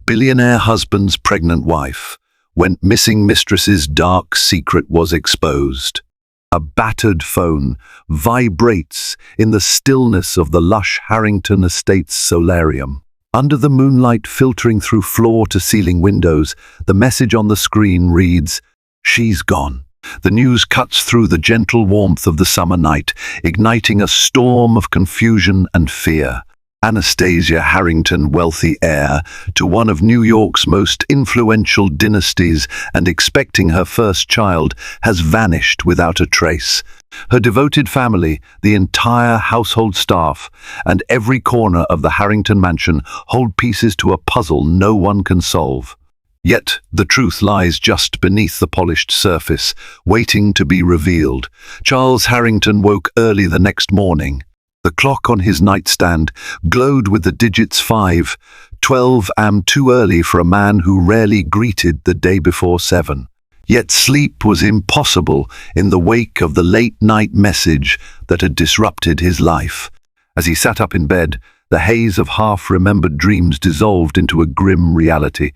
Billionaire husband's pregnant wife. Went missing mistress's dark secret was exposed. A battered phone vibrates in the stillness of the lush Harrington Estates solarium. Under the moonlight filtering through floor-to-ceiling windows, the message on the screen reads, "She's gone." The news cuts through the gentle warmth of the summer night, igniting a storm of confusion and fear. Anastasia Harrington, wealthy heir to one of New York's most influential dynasties and expecting her first child, has vanished without a trace. Her devoted family, the entire household staff, and every corner of the Harrington mansion hold pieces to a puzzle no one can solve. Yet the truth lies just beneath the polished surface, waiting to be revealed. Charles Harrington woke early the next morning. The clock on his nightstand glowed with the digits 5, 12 am too early for a man who rarely greeted the day before 7. Yet sleep was impossible in the wake of the late-night message that had disrupted his life. As he sat up in bed, the haze of half-remembered dreams dissolved into a grim reality.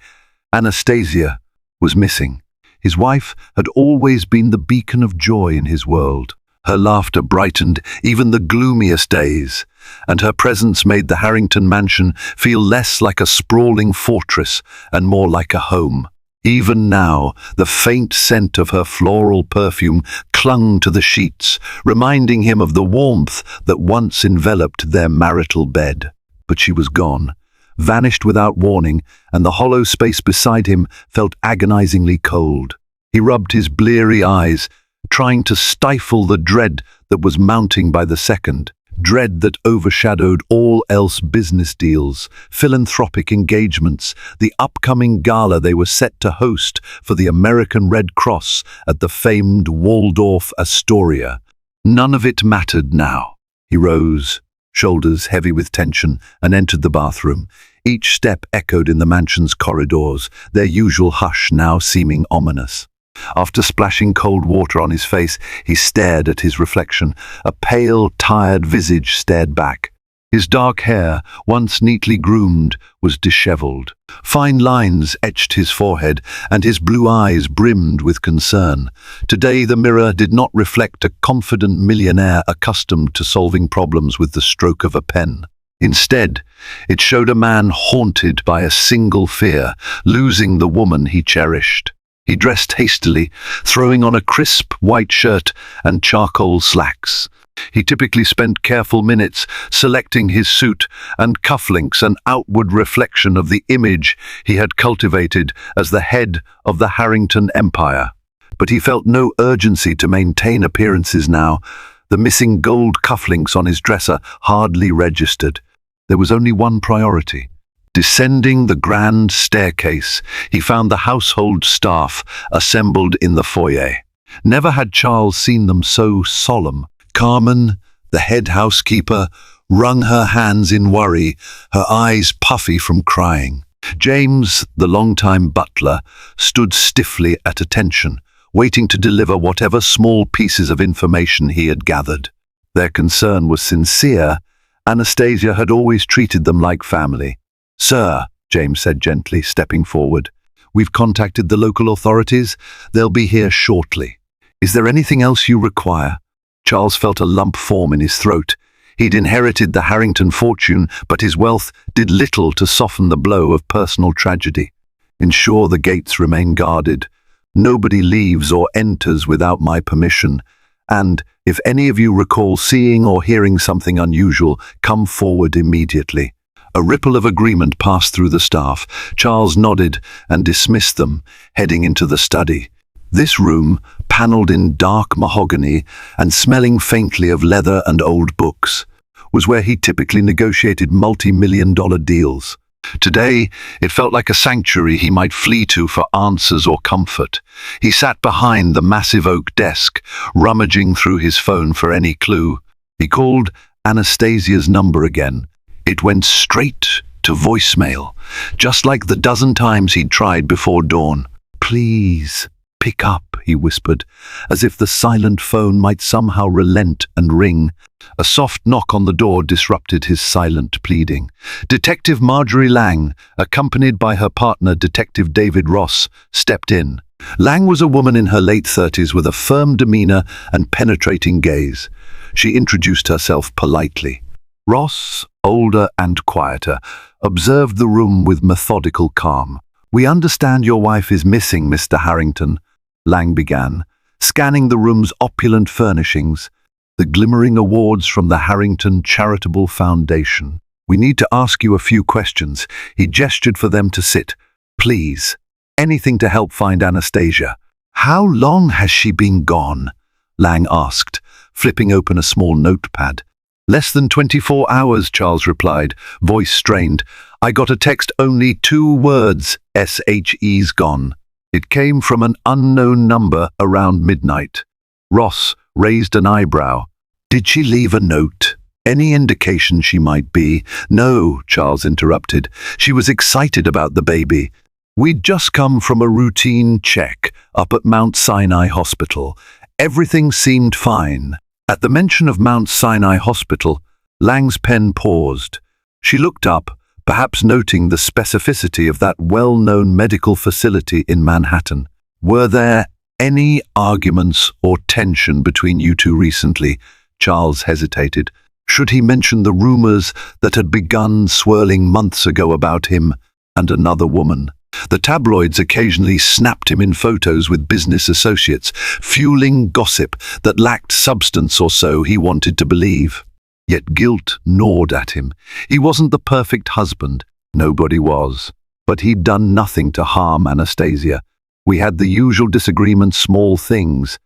Anastasia was missing. His wife had always been the beacon of joy in his world. Her laughter brightened even the gloomiest days, and her presence made the Harrington mansion feel less like a sprawling fortress and more like a home. Even now, the faint scent of her floral perfume clung to the sheets, reminding him of the warmth that once enveloped their marital bed. But she was gone, vanished without warning, and the hollow space beside him felt agonizingly cold. He rubbed his bleary eyes, trying to stifle the dread that was mounting by the second, dread that overshadowed all else: business deals, philanthropic engagements, the upcoming gala they were set to host for the American Red Cross at the famed Waldorf Astoria. None of it mattered now. He rose, shoulders heavy with tension, and entered the bathroom. Each step echoed in the mansion's corridors, their usual hush now seeming ominous. After splashing cold water on his face, he stared at his reflection. A pale, tired visage stared back. His dark hair, once neatly groomed, was disheveled. Fine lines etched his forehead, and his blue eyes brimmed with concern. Today the mirror did not reflect a confident millionaire accustomed to solving problems with the stroke of a pen. Instead, it showed a man haunted by a single fear: losing the woman he cherished. He dressed hastily, throwing on a crisp white shirt and charcoal slacks. He typically spent careful minutes selecting his suit and cufflinks, an outward reflection of the image he had cultivated as the head of the Harrington Empire. But he felt no urgency to maintain appearances now. The missing gold cufflinks on his dresser hardly registered. There was only one priority. Descending the grand staircase, he found the household staff assembled in the foyer. Never had Charles seen them so solemn. Carmen, the head housekeeper, wrung her hands in worry, her eyes puffy from crying. James, the longtime butler, stood stiffly at attention, waiting to deliver whatever small pieces of information he had gathered. Their concern was sincere. Anastasia had always treated them like family. "Sir," James said gently, stepping forward, "we've contacted the local authorities. They'll be here shortly. Is there anything else you require?" Charles felt a lump form in his throat. He'd inherited the Harrington fortune, but his wealth did little to soften the blow of personal tragedy. "Ensure the gates remain guarded. Nobody leaves or enters without my permission. And if any of you recall seeing or hearing something unusual, come forward immediately." A ripple of agreement passed through the staff. Charles nodded and dismissed them, heading into the study. This room, panelled in dark mahogany and smelling faintly of leather and old books, was where he typically negotiated multi-million-dollar deals. Today, it felt like a sanctuary he might flee to for answers or comfort. He sat behind the massive oak desk, rummaging through his phone for any clue. He called Anastasia's number again. It went straight to voicemail, just like the dozen times he'd tried before dawn. "Please, pick up," he whispered, as if the silent phone might somehow relent and ring. A soft knock on the door disrupted his silent pleading. Detective Marjorie Lang, accompanied by her partner Detective David Ross, stepped in. Lang was a woman in her late 30s with a firm demeanor and penetrating gaze. She introduced herself politely. Ross, older and quieter, observed the room with methodical calm. "We understand your wife is missing, Mr. Harrington," Lang began, scanning the room's opulent furnishings, the glimmering awards from the Harrington Charitable Foundation. "We need to ask you a few questions." He gestured for them to sit. "Please. Anything to help find Anastasia." "How long has she been gone?" Lang asked, flipping open a small notepad. "Less than 24 hours, Charles replied, voice strained. "I got a text, only 2 words, SHE's gone. It came from an unknown number around midnight." Ross raised an eyebrow. "Did she leave a note? Any indication she might be?" "No," Charles interrupted. "She was excited about the baby. We'd just come from a routine check up at Mount Sinai Hospital. Everything seemed fine." At the mention of Mount Sinai Hospital, Lang's pen paused. She looked up, perhaps noting the specificity of that well-known medical facility in Manhattan. "Were there any arguments or tension between you two recently?" Charles hesitated. Should he mention the rumors that had begun swirling months ago about him and another woman? The tabloids occasionally snapped him in photos with business associates, fueling gossip that lacked substance, or so he wanted to believe. Yet guilt gnawed at him. He wasn't the perfect husband. Nobody was. But he'd done nothing to harm Anastasia. We had the usual disagreements, small things,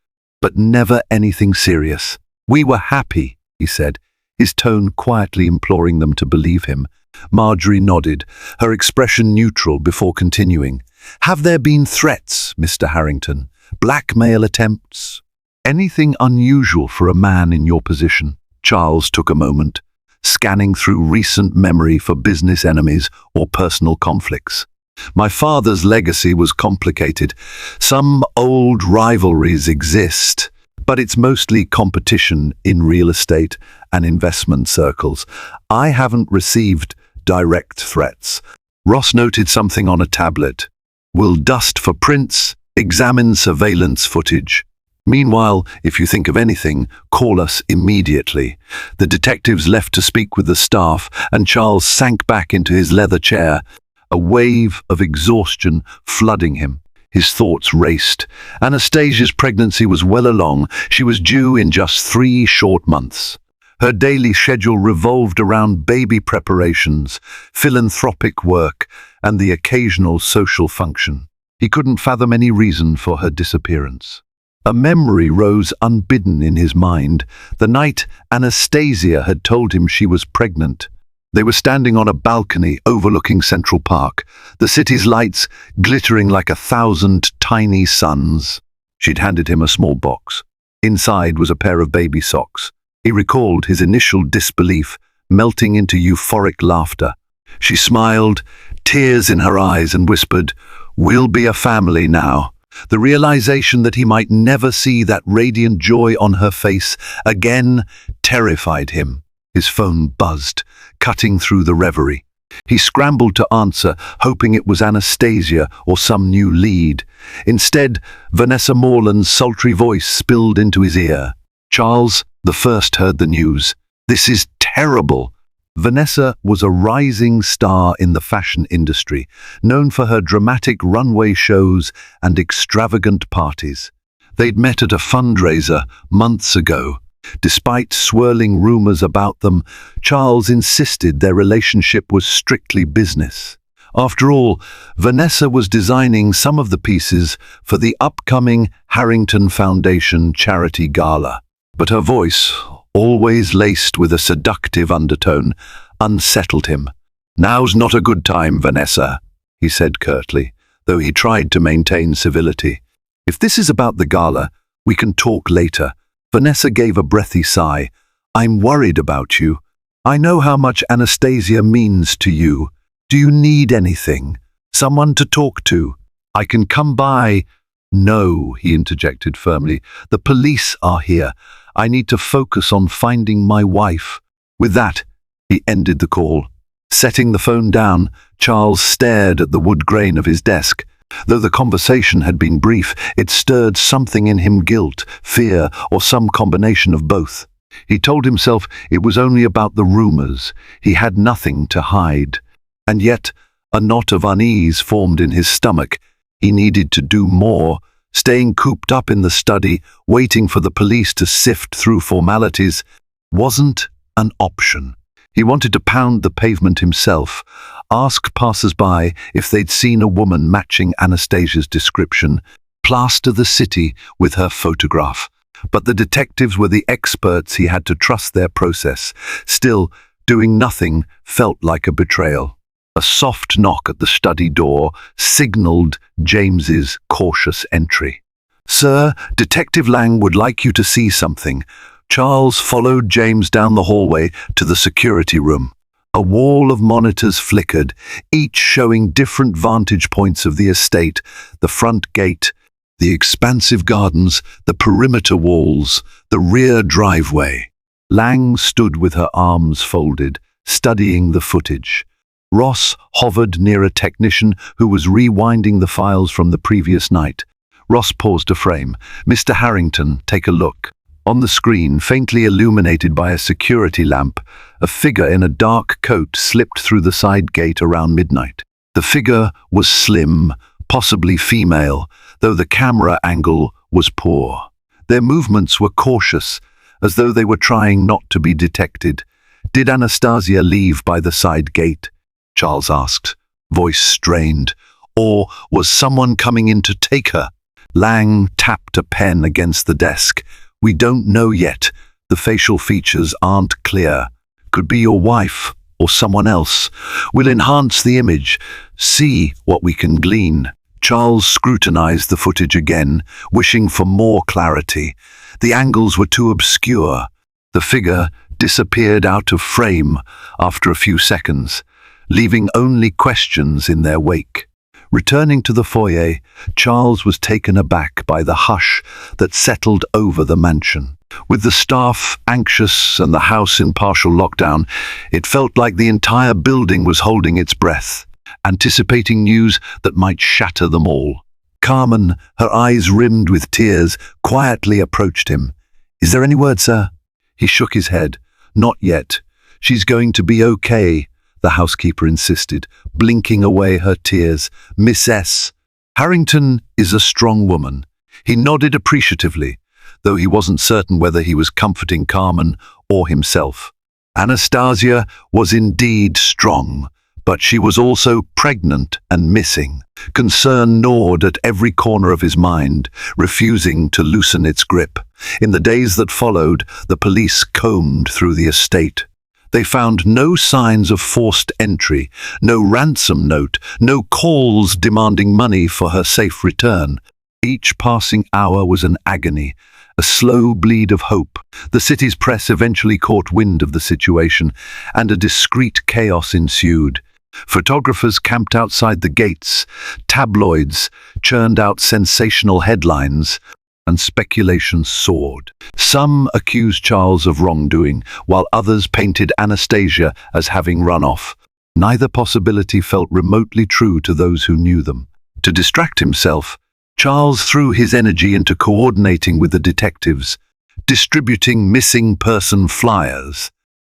but never anything serious. "We were happy," he said, his tone quietly imploring them to believe him. Marjorie nodded, her expression neutral, before continuing. "Have there been threats, Mr. Harrington? Blackmail attempts? Anything unusual for a man in your position?" Charles took a moment, scanning through recent memory for business enemies or personal conflicts. "My father's legacy was complicated. Some old rivalries exist, but it's mostly competition in real estate and investment circles. I haven't received direct threats." Ross noted something on a tablet. "Will dust for prints, examine surveillance footage. Meanwhile, if you think of anything, call us immediately." The detectives left to speak with the staff, and Charles sank back into his leather chair, a wave of exhaustion flooding him. His thoughts raced. Anastasia's pregnancy was well along. She was due in just 3 short months. Her daily schedule revolved around baby preparations, philanthropic work, and the occasional social function. He couldn't fathom any reason for her disappearance. A memory rose unbidden in his mind, the night Anastasia had told him she was pregnant. They were standing on a balcony overlooking Central Park, the city's lights glittering like 1,000 tiny suns. She'd handed him a small box. Inside was a pair of baby socks. He recalled his initial disbelief, melting into euphoric laughter. She smiled, tears in her eyes, and whispered, "We'll be a family now." The realization that he might never see that radiant joy on her face again terrified him. His phone buzzed, cutting through the reverie. He scrambled to answer, hoping it was Anastasia or some new lead. Instead, Vanessa Morland's sultry voice spilled into his ear. "Charles, the first heard the news. This is terrible." Vanessa was a rising star in the fashion industry, known for her dramatic runway shows and extravagant parties. They'd met at a fundraiser months ago. Despite swirling rumors about them, Charles insisted their relationship was strictly business. After all, Vanessa was designing some of the pieces for the upcoming Harrington Foundation charity gala. But her voice, always laced with a seductive undertone, unsettled him. "Now's not a good time, Vanessa," he said curtly, though he tried to maintain civility. "If this is about the gala, we can talk later." Vanessa gave a breathy sigh. "I'm worried about you. I know how much Anastasia means to you. Do you need anything? Someone to talk to? I can come by." "No," he interjected firmly. "The police are here. I need to focus on finding my wife." With that, he ended the call. Setting the phone down, Charles stared at the wood grain of his desk. Though the conversation had been brief, it stirred something in him: guilt, fear, or some combination of both. He told himself it was only about the rumors. He had nothing to hide. And yet, a knot of unease formed in his stomach. He needed to do more. Staying cooped up in the study, waiting for the police to sift through formalities, wasn't an option. He wanted to pound the pavement himself, ask passers-by if they'd seen a woman matching Anastasia's description, plaster the city with her photograph. But the detectives were the experts. He had to trust their process. Still, doing nothing felt like a betrayal. A soft knock at the study door signaled James's cautious entry. "Sir, Detective Lang would like you to see something." Charles followed James down the hallway to the security room. A wall of monitors flickered, each showing different vantage points of the estate: the front gate, the expansive gardens, the perimeter walls, the rear driveway. Lang stood with her arms folded, studying the footage. Ross hovered near a technician who was rewinding the files from the previous night. Ross paused a frame. "Mr. Harrington, take a look." On the screen, faintly illuminated by a security lamp, a figure in a dark coat slipped through the side gate around midnight. The figure was slim, possibly female, though the camera angle was poor. Their movements were cautious, as though they were trying not to be detected. "Did Anastasia leave by the side gate?" Charles asked, voice strained. "Or was someone coming in to take her?" Lang tapped a pen against the desk. "We don't know yet. The facial features aren't clear. Could be your wife or someone else. We'll enhance the image, see what we can glean." Charles scrutinized the footage again, wishing for more clarity. The angles were too obscure. The figure disappeared out of frame after a few seconds, leaving only questions in their wake. Returning to the foyer, Charles was taken aback by the hush that settled over the mansion. With the staff anxious and the house in partial lockdown, it felt like the entire building was holding its breath, anticipating news that might shatter them all. Carmen, her eyes rimmed with tears, quietly approached him. "Is there any word, sir?" He shook his head. "Not yet. She's going to be okay," the housekeeper insisted, blinking away her tears. "Miss S. Harrington is a strong woman." He nodded appreciatively, though he wasn't certain whether he was comforting Carmen or himself. Anastasia was indeed strong, but she was also pregnant and missing. Concern gnawed at every corner of his mind, refusing to loosen its grip. In the days that followed, the police combed through the estate. They found no signs of forced entry, no ransom note, no calls demanding money for her safe return. Each passing hour was an agony, a slow bleed of hope. The city's press eventually caught wind of the situation, and a discreet chaos ensued. Photographers camped outside the gates, tabloids churned out sensational headlines, and speculation soared. Some accused Charles of wrongdoing, while others painted Anastasia as having run off. Neither possibility felt remotely true to those who knew them. To distract himself, Charles threw his energy into coordinating with the detectives, distributing missing person flyers,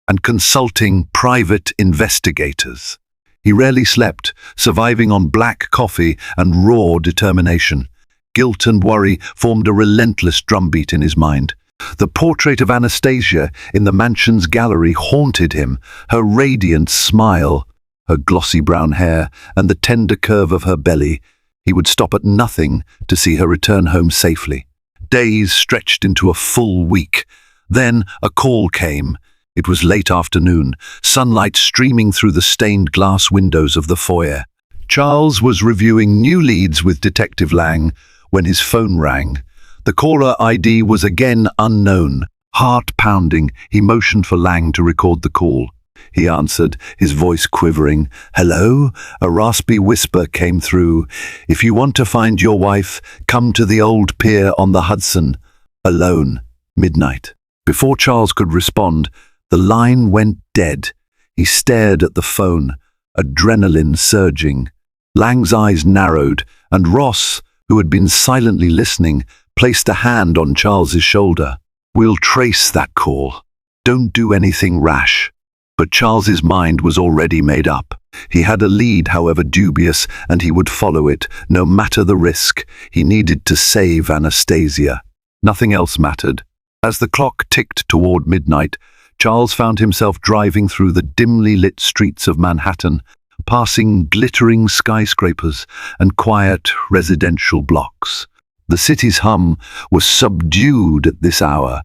and consulting private investigators. He rarely slept, surviving on black coffee and raw determination. Guilt and worry formed a relentless drumbeat in his mind. The portrait of Anastasia in the mansion's gallery haunted him, her radiant smile, her glossy brown hair, and the tender curve of her belly. He would stop at nothing to see her return home safely. Days stretched into a full week. Then a call came. It was late afternoon, sunlight streaming through the stained glass windows of the foyer. Charles was reviewing new leads with Detective Lang when his phone rang. The caller ID was again unknown. Heart pounding, he motioned for Lang to record the call. he answered, his voice quivering. "Hello?" A raspy whisper came through. "If you want to find your wife, come to the old pier on the Hudson. Alone. Midnight." Before Charles could respond, the line went dead. He stared at the phone, adrenaline surging. Lang's eyes narrowed, and Ross, who had been silently listening, placed a hand on Charles's shoulder. "We'll trace that call. Don't do anything rash." But Charles's mind was already made up. He had a lead, however dubious, and he would follow it, no matter the risk. He needed to save Anastasia. Nothing else mattered. As the clock ticked toward midnight, Charles found himself driving through the dimly lit streets of Manhattan, passing glittering skyscrapers and quiet residential blocks. The city's hum was subdued at this hour.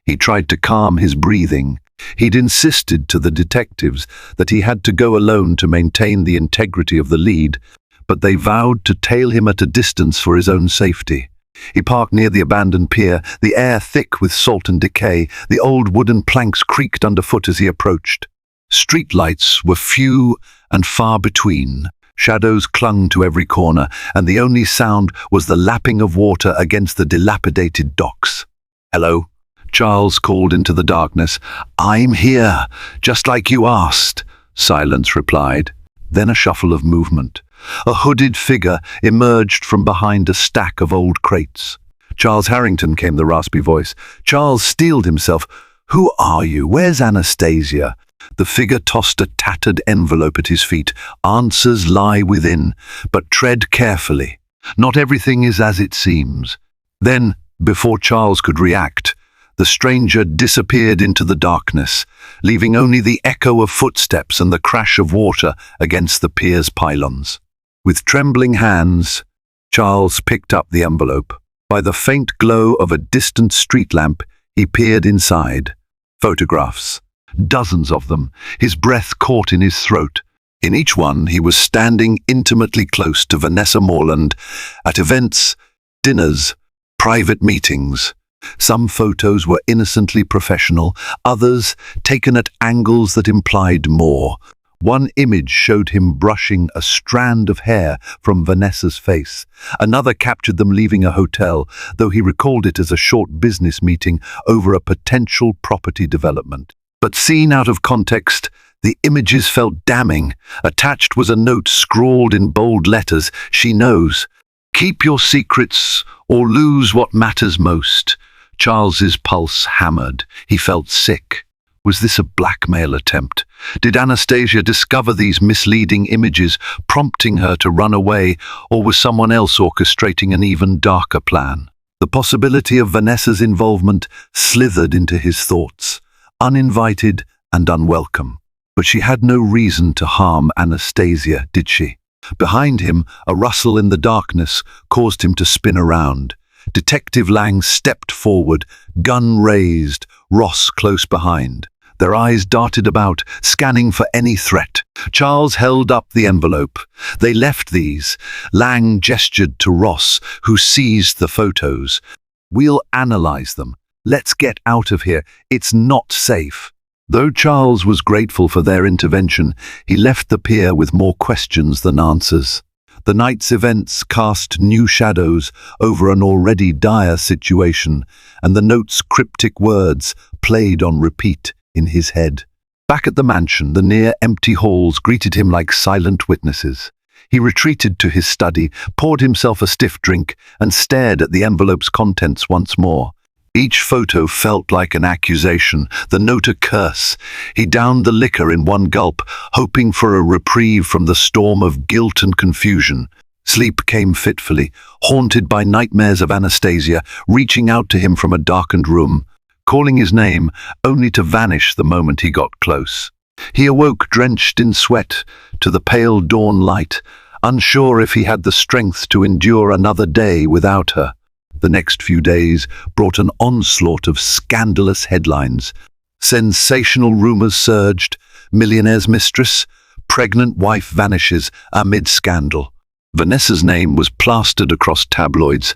He tried to calm his breathing. He'd insisted to the detectives that he had to go alone to maintain the integrity of the lead, but they vowed to tail him at a distance for his own safety. He parked near the abandoned pier, the air thick with salt and decay. The old wooden planks creaked underfoot as he approached. Streetlights were few and far between. Shadows clung to every corner, and the only sound was the lapping of water against the dilapidated docks. "Hello?" Charles called into the darkness. "I'm here, just like you asked," silence replied. Then a shuffle of movement. A hooded figure emerged from behind a stack of old crates. "Charles Harrington," came the raspy voice. Charles steeled himself. "Who are you? Where's Anastasia?" The figure tossed a tattered envelope at his feet. "Answers lie within, but tread carefully. Not everything is as it seems." Then, before Charles could react, the stranger disappeared into the darkness, leaving only the echo of footsteps and the crash of water against the pier's pylons. With trembling hands, Charles picked up the envelope. By the faint glow of a distant street lamp, he peered inside. Photographs. Dozens of them, his breath caught in his throat. In each one, he was standing intimately close to Vanessa Morland, at events, dinners, private meetings. Some photos were innocently professional, others taken at angles that implied more. One image showed him brushing a strand of hair from Vanessa's face. Another captured them leaving a hotel, though he recalled it as a short business meeting over a potential property development. But seen out of context, the images felt damning. Attached was a note scrawled in bold letters. "She knows. Keep your secrets or lose what matters most." Charles's pulse hammered. He felt sick. Was this a blackmail attempt? Did Anastasia discover these misleading images, prompting her to run away, or was someone else orchestrating an even darker plan? The possibility of Vanessa's involvement slithered into his thoughts, uninvited and unwelcome. But she had no reason to harm Anastasia, did she? Behind him, a rustle in the darkness caused him to spin around. Detective Lang stepped forward, gun raised, Ross close behind. Their eyes darted about, scanning for any threat. Charles held up the envelope. "They left these." Lang gestured to Ross, who seized the photos. "We'll analyze them. Let's get out of here. It's not safe." Though Charles was grateful for their intervention, he left the pier with more questions than answers. The night's events cast new shadows over an already dire situation, and the note's cryptic words played on repeat in his head. Back at the mansion, the near-empty halls greeted him like silent witnesses. He retreated to his study, poured himself a stiff drink, and stared at the envelope's contents once more. Each photo felt like an accusation, the note a curse. He downed the liquor in one gulp, hoping for a reprieve from the storm of guilt and confusion. Sleep came fitfully, haunted by nightmares of Anastasia reaching out to him from a darkened room, calling his name only to vanish the moment he got close. He awoke drenched in sweat to the pale dawn light, unsure if he had the strength to endure another day without her. The next few days brought an onslaught of scandalous headlines. Sensational rumors surged. Millionaire's mistress, pregnant wife vanishes amid scandal. Vanessa's name was plastered across tabloids.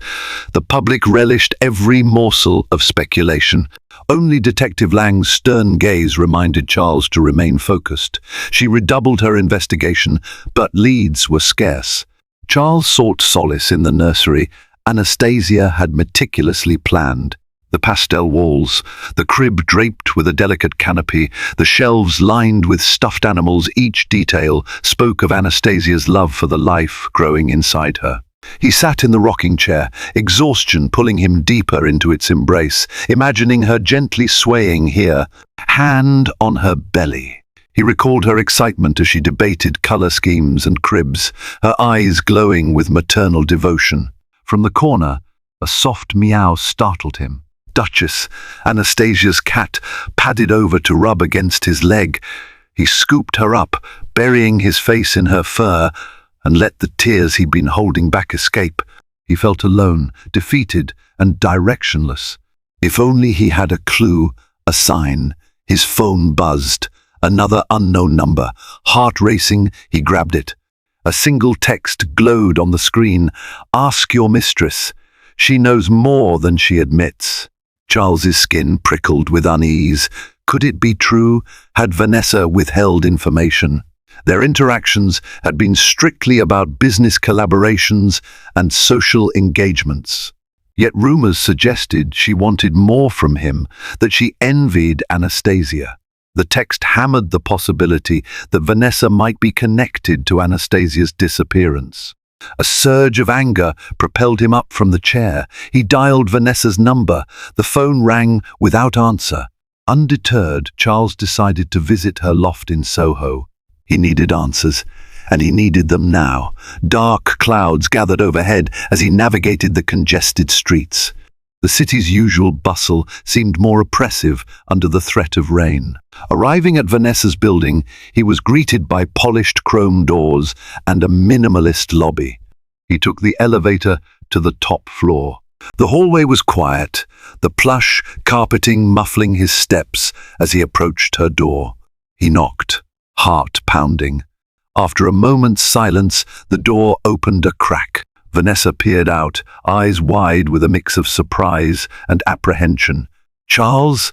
The public relished every morsel of speculation. Only Detective Lang's stern gaze reminded Charles to remain focused. She redoubled her investigation, but leads were scarce. Charles sought solace in the nursery Anastasia had meticulously planned. The pastel walls, the crib draped with a delicate canopy, the shelves lined with stuffed animals, each detail spoke of Anastasia's love for the life growing inside her. He sat in the rocking chair, exhaustion pulling him deeper into its embrace, imagining her gently swaying here, hand on her belly. He recalled her excitement as she debated color schemes and cribs, her eyes glowing with maternal devotion. From the corner, a soft meow startled him. Duchess, Anastasia's cat, padded over to rub against his leg. He scooped her up, burying his face in her fur, and let the tears he'd been holding back escape. He felt alone, defeated, and directionless. If only he had a clue, a sign. His phone buzzed. Another unknown number. Heart racing, he grabbed it. A single text glowed on the screen. "Ask your mistress. She knows more than she admits." Charles's skin prickled with unease. Could it be true? Had Vanessa withheld information? Their interactions had been strictly about business collaborations and social engagements. Yet rumors suggested she wanted more from him, that she envied Anastasia. The text hammered the possibility that Vanessa might be connected to Anastasia's disappearance. A surge of anger propelled him up from the chair. He dialed Vanessa's number. The phone rang without answer. Undeterred, Charles decided to visit her loft in Soho. He needed answers, and he needed them now. Dark clouds gathered overhead as he navigated the congested streets. The city's usual bustle seemed more oppressive under the threat of rain. Arriving at Vanessa's building, he was greeted by polished chrome doors and a minimalist lobby. He took the elevator to the top floor. The hallway was quiet, the plush carpeting muffling his steps as he approached her door. He knocked, heart pounding. After a moment's silence, the door opened a crack. Vanessa peered out, eyes wide with a mix of surprise and apprehension. "Charles,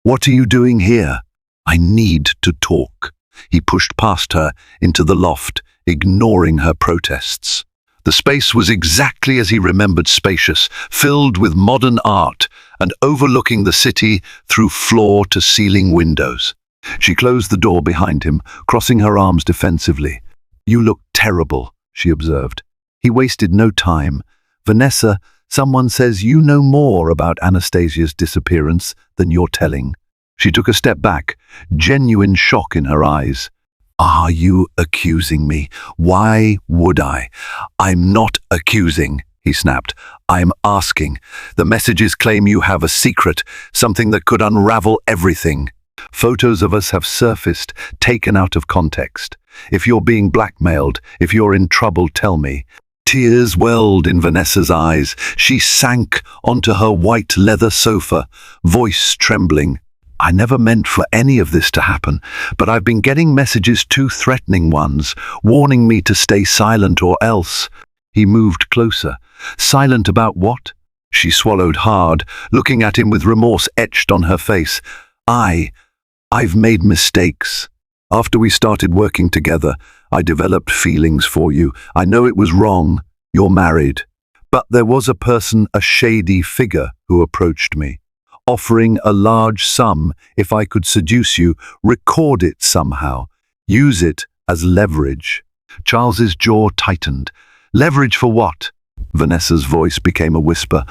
what are you doing here?" "I need to talk." He pushed past her into the loft, ignoring her protests. The space was exactly as he remembered, spacious, filled with modern art and overlooking the city through floor-to-ceiling windows. She closed the door behind him, crossing her arms defensively. "You look terrible," she observed. He wasted no time. "Vanessa, someone says you know more about Anastasia's disappearance than you're telling." She took a step back, genuine shock in her eyes. "Are you accusing me? Why would I?" "I'm not accusing," he snapped. "I'm asking. The messages claim you have a secret, something that could unravel everything. Photos of us have surfaced, taken out of context. If you're being blackmailed, if you're in trouble, tell me." Tears welled in Vanessa's eyes. She sank onto her white leather sofa, voice trembling. "I never meant for any of this to happen, but I've been getting messages, too threatening ones, warning me to stay silent or else." He moved closer. "Silent about what?" She swallowed hard, looking at him with remorse etched on her face. I've made mistakes. After we started working together, I developed feelings for you. I know it was wrong. You're married. But there was a person, a shady figure, who approached me, offering a large sum if I could seduce you, record it somehow, use it as leverage. Charles's jaw tightened. "Leverage for what?" Vanessa's voice became a whisper.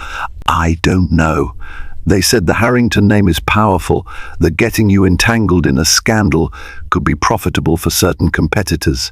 "I don't know. They said the Harrington name is powerful, that getting you entangled in a scandal could be profitable for certain competitors.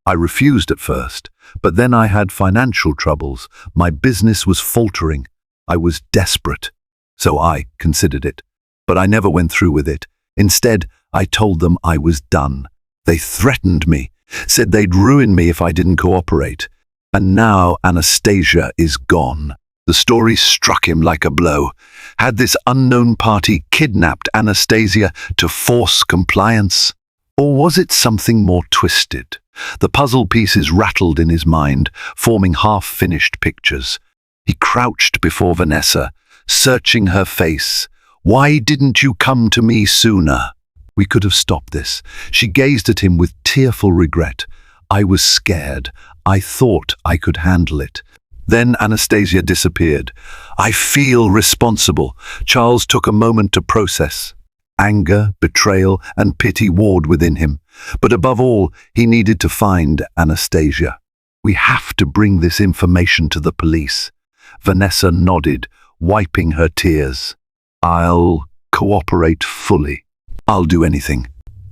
I refused at first, but then I had financial troubles. My business was faltering. I was desperate. So I considered it. But I never went through with it. Instead, I told them I was done. They threatened me, said they'd ruin me if I didn't cooperate. And now Anastasia is gone." The story struck him like a blow. Had this unknown party kidnapped Anastasia to force compliance? Or was it something more twisted? The puzzle pieces rattled in his mind, forming half-finished pictures. He crouched before Vanessa, searching her face. "Why didn't you come to me sooner?" "We could have stopped this." She gazed at him with tearful regret. "I was scared. I thought I could handle it." Then Anastasia disappeared. "I feel responsible." Charles took a moment to process. Anger, betrayal, and pity warred within him. But above all, he needed to find Anastasia. "We have to bring this information to the police." Vanessa nodded, wiping her tears. "I'll cooperate fully. I'll do anything."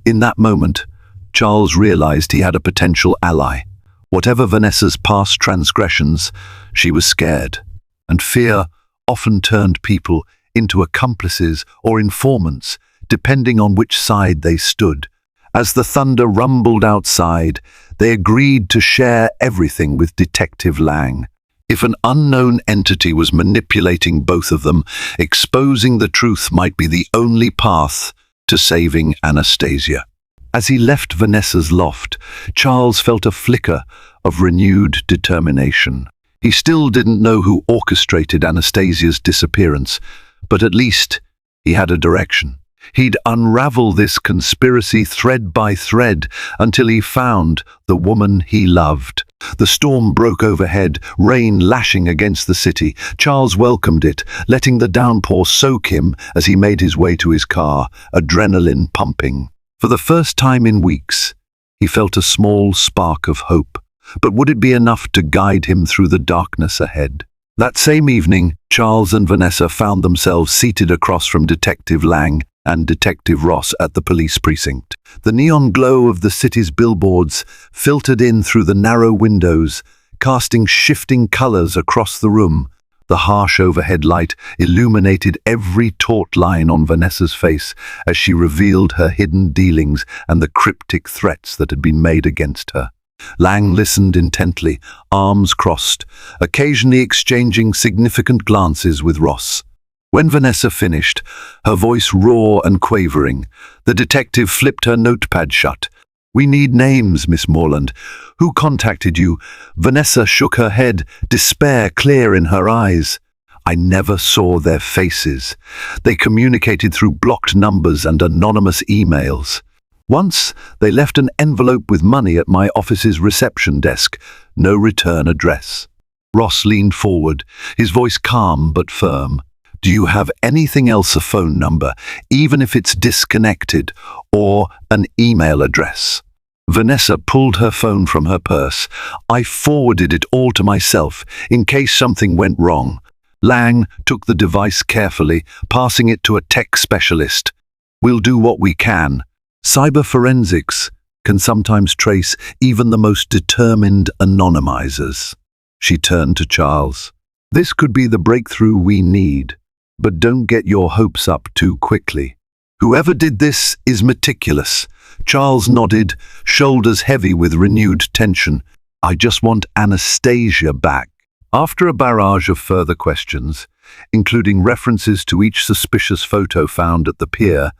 In that moment, Charles realized he had a potential ally. Whatever Vanessa's past transgressions, she was scared. And fear often turned people into accomplices or informants, depending on which side they stood. As the thunder rumbled outside, they agreed to share everything with Detective Lang. If an unknown entity was manipulating both of them, exposing the truth might be the only path to saving Anastasia. As he left Vanessa's loft, Charles felt a flicker of renewed determination. He still didn't know who orchestrated Anastasia's disappearance, but at least he had a direction. He'd unravel this conspiracy thread by thread until he found the woman he loved. The storm broke overhead, rain lashing against the city. Charles welcomed it, letting the downpour soak him as he made his way to his car, adrenaline pumping. For the first time in weeks, he felt a small spark of hope. But would it be enough to guide him through the darkness ahead? That same evening, Charles and Vanessa found themselves seated across from Detective Lang and Detective Ross at the police precinct. The neon glow of the city's billboards filtered in through the narrow windows, casting shifting colors across the room. The harsh overhead light illuminated every taut line on Vanessa's face as she revealed her hidden dealings and the cryptic threats that had been made against her. Lang listened intently, arms crossed, occasionally exchanging significant glances with Ross. When Vanessa finished, her voice raw and quavering, the detective flipped her notepad shut. "We need names, Miss Morland. Who contacted you?" Vanessa shook her head, despair clear in her eyes. "I never saw their faces. They communicated through blocked numbers and anonymous emails. Once, they left an envelope with money at my office's reception desk. No return address." Ross leaned forward, his voice calm but firm. "Do you have anything else, a phone number, even if it's disconnected, or an email address?" Vanessa pulled her phone from her purse. "I forwarded it all to myself, in case something went wrong." Lang took the device carefully, passing it to a tech specialist. "We'll do what we can. Cyber forensics can sometimes trace even the most determined anonymizers." She turned to Charles. "This could be the breakthrough we need. But don't get your hopes up too quickly. Whoever did this is meticulous." Charles nodded, shoulders heavy with renewed tension. "I just want Anastasia back." After a barrage of further questions, including references to each suspicious photo found at the pier,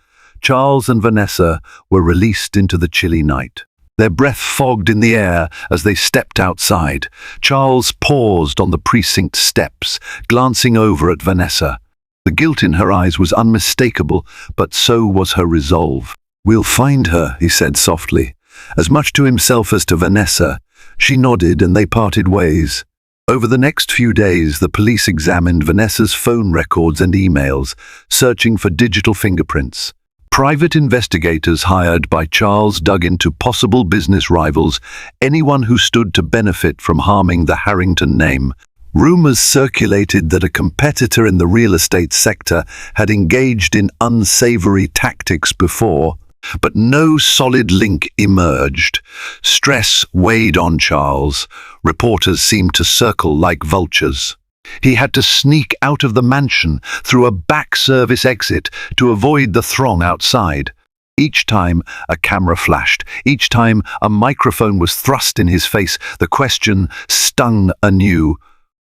Charles and Vanessa were released into the chilly night. Their breath fogged in the air as they stepped outside. Charles paused on the precinct steps, glancing over at Vanessa. The guilt in her eyes was unmistakable, but so was her resolve. "We'll find her," he said softly. As much to himself as to Vanessa, she nodded and they parted ways. Over the next few days, the police examined Vanessa's phone records and emails, searching for digital fingerprints. Private investigators hired by Charles dug into possible business rivals, anyone who stood to benefit from harming the Harrington name. Rumors circulated that a competitor in the real estate sector had engaged in unsavory tactics before, but no solid link emerged. Stress weighed on Charles. Reporters seemed to circle like vultures. He had to sneak out of the mansion through a back service exit to avoid the throng outside. Each time a camera flashed, each time a microphone was thrust in his face, the question stung anew.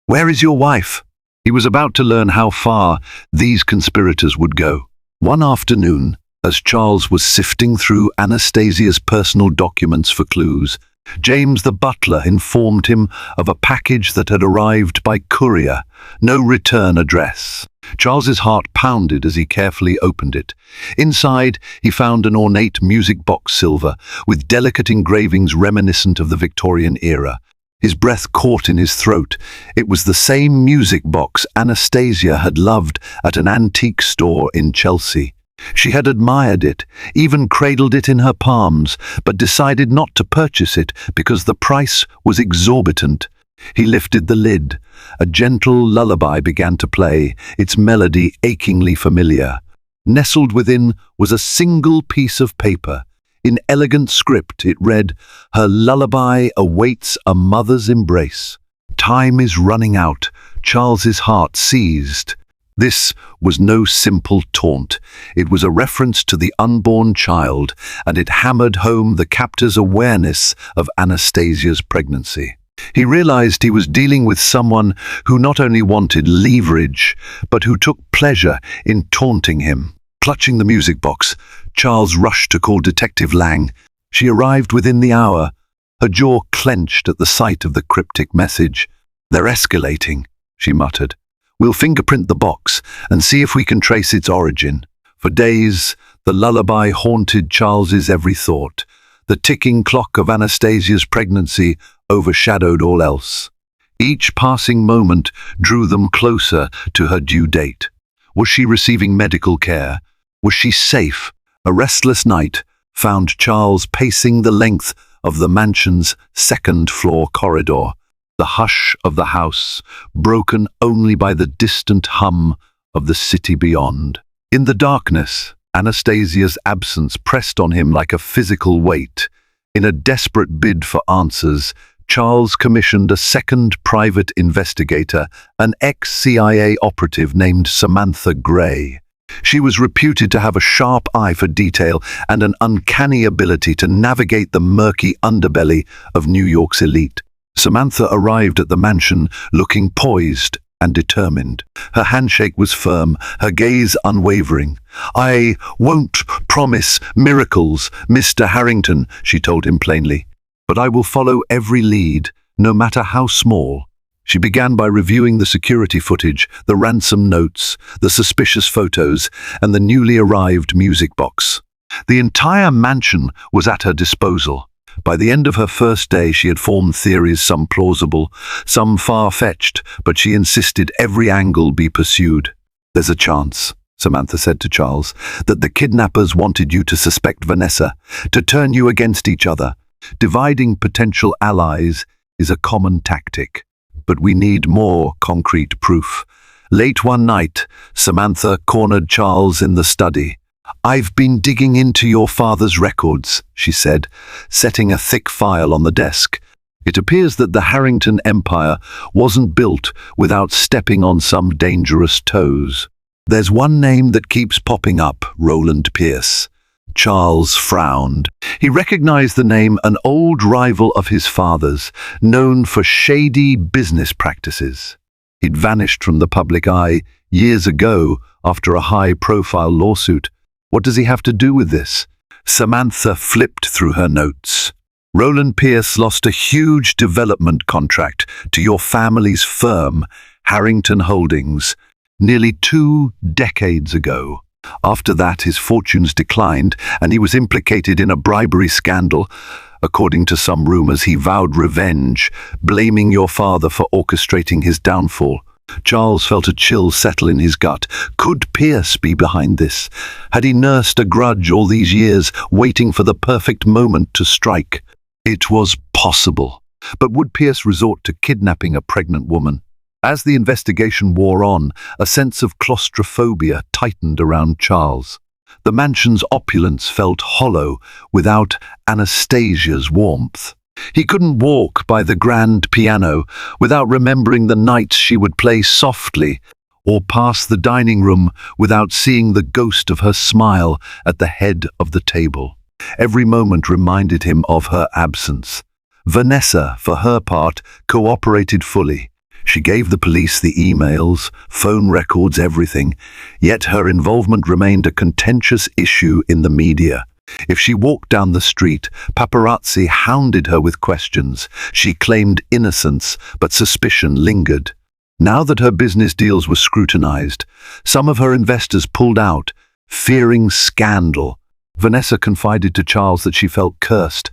"Where is your wife?" He was about to learn how far these conspirators would go. One afternoon, as Charles was sifting through Anastasia's personal documents for clues, James the butler informed him of a package that had arrived by courier, no return address. Charles's heart pounded as he carefully opened it. Inside, he found an ornate music box silver, with delicate engravings reminiscent of the Victorian era. His breath caught in his throat. It was the same music box Anastasia had loved at an antique store in Chelsea. She had admired it, even cradled it in her palms, but decided not to purchase it because the price was exorbitant. He lifted the lid. A gentle lullaby began to play, its melody achingly familiar. Nestled within was a single piece of paper. In elegant script it read, "Her lullaby awaits a mother's embrace." Time is running out. Charles's heart seized. This was no simple taunt. It was a reference to the unborn child, and it hammered home the captor's awareness of Anastasia's pregnancy. He realized he was dealing with someone who not only wanted leverage, but who took pleasure in taunting him. Clutching the music box, Charles rushed to call Detective Lang. She arrived within the hour. Her jaw clenched at the sight of the cryptic message. "They're escalating," she muttered. "We'll fingerprint the box and see if we can trace its origin." For days, the lullaby haunted Charles's every thought. The ticking clock of Anastasia's pregnancy overshadowed all else. Each passing moment drew them closer to her due date. Was she receiving medical care? Was she safe? A restless night found Charles pacing the length of the mansion's second-floor corridor. The hush of the house, broken only by the distant hum of the city beyond. In the darkness, Anastasia's absence pressed on him like a physical weight. In a desperate bid for answers, Charles commissioned a second private investigator, an ex-CIA operative named Samantha Gray. She was reputed to have a sharp eye for detail and an uncanny ability to navigate the murky underbelly of New York's elite. Samantha arrived at the mansion looking poised and determined. Her handshake was firm, her gaze unwavering. "I won't promise miracles, Mr. Harrington," she told him plainly, "but I will follow every lead, no matter how small." She began by reviewing the security footage, the ransom notes, the suspicious photos, and the newly arrived music box. The entire mansion was at her disposal. By the end of her first day, she had formed theories, some plausible, some far-fetched, but she insisted every angle be pursued. "There's a chance," Samantha said to Charles, "that the kidnappers wanted you to suspect Vanessa, to turn you against each other. Dividing potential allies is a common tactic, but we need more concrete proof." Late one night, Samantha cornered Charles in the study. "I've been digging into your father's records," she said, setting a thick file on the desk. "It appears that the Harrington Empire wasn't built without stepping on some dangerous toes. There's one name that keeps popping up, Roland Pierce." Charles frowned. He recognized the name, an old rival of his father's, known for shady business practices. He'd vanished from the public eye years ago after a high-profile lawsuit. What does he have to do with this? Samantha flipped through her notes. "Roland Pierce lost a huge development contract to your family's firm, Harrington Holdings, nearly 2 decades ago. After that, his fortunes declined, and he was implicated in a bribery scandal. According to some rumors, he vowed revenge, blaming your father for orchestrating his downfall." Charles felt a chill settle in his gut. Could Pierce be behind this? Had he nursed a grudge all these years, waiting for the perfect moment to strike? It was possible. But would Pierce resort to kidnapping a pregnant woman? As the investigation wore on, a sense of claustrophobia tightened around Charles. The mansion's opulence felt hollow without Anastasia's warmth. He couldn't walk by the grand piano without remembering the nights she would play softly, or pass the dining room without seeing the ghost of her smile at the head of the table. Every moment reminded him of her absence. Vanessa, for her part, cooperated fully. She gave the police the emails, phone records, everything, yet her involvement remained a contentious issue in the media. If she walked down the street, paparazzi hounded her with questions. She claimed innocence, but suspicion lingered. Now that her business deals were scrutinized, some of her investors pulled out, fearing scandal. Vanessa confided to Charles that she felt cursed,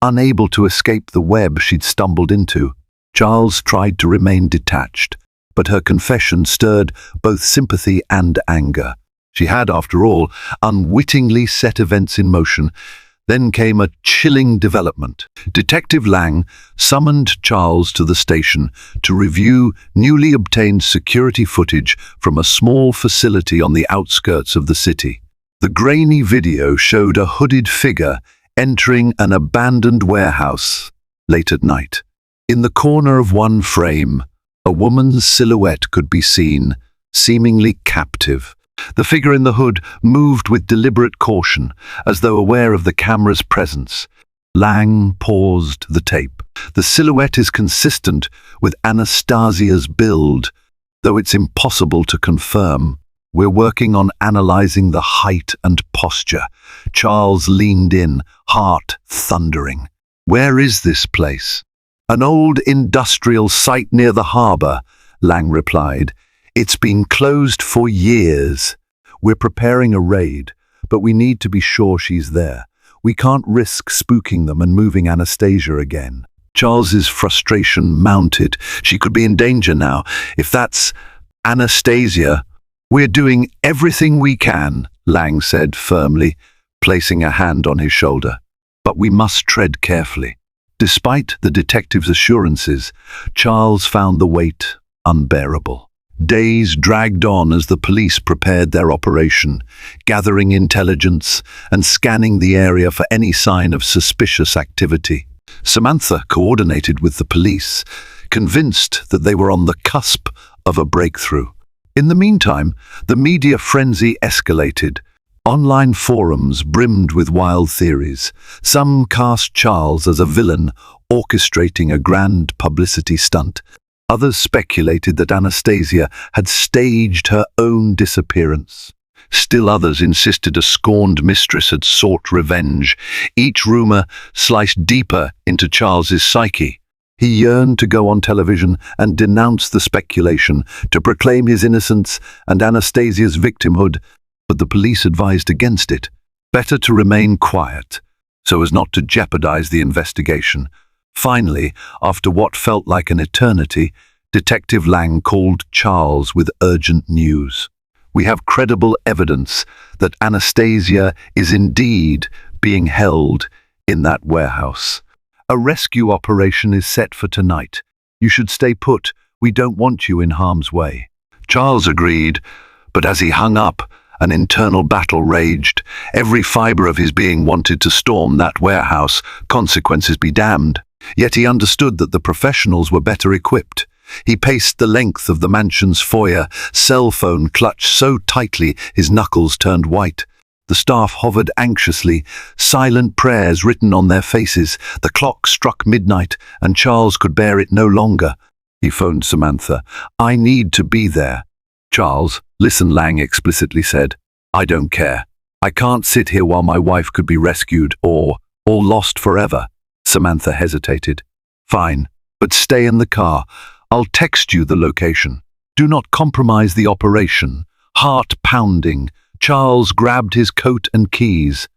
unable to escape the web she'd stumbled into. Charles tried to remain detached, but her confession stirred both sympathy and anger. She had, after all, unwittingly set events in motion. Then came a chilling development. Detective Lang summoned Charles to the station to review newly obtained security footage from a small facility on the outskirts of the city. The grainy video showed a hooded figure entering an abandoned warehouse late at night. In the corner of one frame, a woman's silhouette could be seen, seemingly captive. The figure in the hood moved with deliberate caution, as though aware of the camera's presence. Lang paused the tape. The silhouette is consistent with Anastasia's build, though it's impossible to confirm. We're working on analyzing the height and posture. Charles leaned in, heart thundering. Where is this place? An old industrial site near the harbor, Lang replied. It's been closed for years. We're preparing a raid, but we need to be sure she's there. We can't risk spooking them and moving Anastasia again. Charles's frustration mounted. She could be in danger now. If that's Anastasia, we're doing everything we can, Lang said firmly, placing a hand on his shoulder. But we must tread carefully. Despite the detective's assurances, Charles found the weight unbearable. Days dragged on as the police prepared their operation, gathering intelligence and scanning the area for any sign of suspicious activity. Samantha coordinated with the police, convinced that they were on the cusp of a breakthrough. In the meantime, the media frenzy escalated. Online forums brimmed with wild theories. Some cast Charles as a villain, orchestrating a grand publicity stunt. Others speculated that Anastasia had staged her own disappearance. Still others insisted a scorned mistress had sought revenge. Each rumor sliced deeper into Charles's psyche. He yearned to go on television and denounce the speculation, to proclaim his innocence and Anastasia's victimhood, but the police advised against it. Better to remain quiet, so as not to jeopardize the investigation. Finally, after what felt like an eternity, Detective Lang called Charles with urgent news. We have credible evidence that Anastasia is indeed being held in that warehouse. A rescue operation is set for tonight. You should stay put. We don't want you in harm's way. Charles agreed, but as he hung up, an internal battle raged. Every fiber of his being wanted to storm that warehouse, consequences be damned. Yet he understood that the professionals were better equipped. He paced the length of the mansion's foyer, cell phone clutched so tightly his knuckles turned white. The staff hovered anxiously, silent prayers written on their faces. The clock struck midnight, and Charles could bear it no longer. He phoned Samantha. "I need to be there." "Charles, listen," Lang explicitly said. "I don't care. I can't sit here while my wife could be rescued or lost forever." Samantha hesitated. "Fine, but stay in the car. I'll text you the location. Do not compromise the operation." Heart pounding, Charles grabbed his coat and keys.